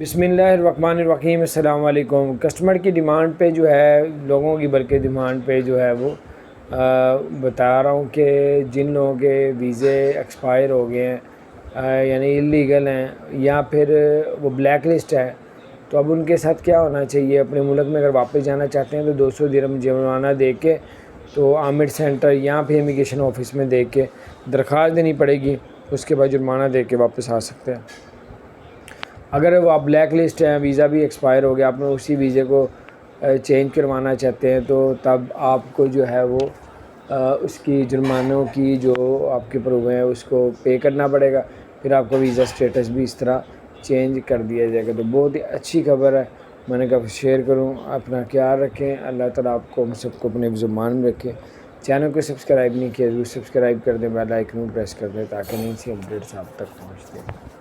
بسم اللہ الرحمن الرحیم۔ السلام علیکم۔ کسٹمر کی ڈیمانڈ پہ جو ہے، لوگوں کی بلکہ ڈیمانڈ پہ جو ہے وہ بتا رہا ہوں کہ جن لوگوں کے ویزے ایکسپائر ہو گئے ہیں یعنی اللیگل ہیں یا پھر وہ بلیک لسٹ ہے، تو اب ان کے ساتھ کیا ہونا چاہیے؟ اپنے ملک میں اگر واپس جانا چاہتے ہیں تو 200 درہم جرمانہ دے کے تو عامر سینٹر یا پھر امیگریشن آفس میں دے کے درخواست دینی پڑے گی، اس کے بعد جرمانہ دے کے واپس آ سکتے ہیں۔ اگر وہ آپ بلیک لسٹ ہیں، ویزا بھی ایکسپائر ہو گیا، آپ نے اسی ویزے کو چینج کروانا چاہتے ہیں، تو تب آپ کو جو ہے وہ اس کی جرمانوں کی جو آپ کے اوپر ہوئے ہیں اس کو پے کرنا پڑے گا، پھر آپ کا ویزا سٹیٹس بھی اس طرح چینج کر دیا جائے گا۔ تو بہت ہی اچھی خبر ہے، میں نے کہا شیئر کروں۔ اپنا خیال رکھیں، اللہ تعالیٰ آپ کو ہم سب کو اپنے زمان میں رکھے۔ چینل کو سبسکرائب نہیں کیا ضرور سبسکرائب کر دیں، بیل آئیکن پریس کر دیں تاکہ نئی سی اپڈیٹس آپ تک پہنچ دیں۔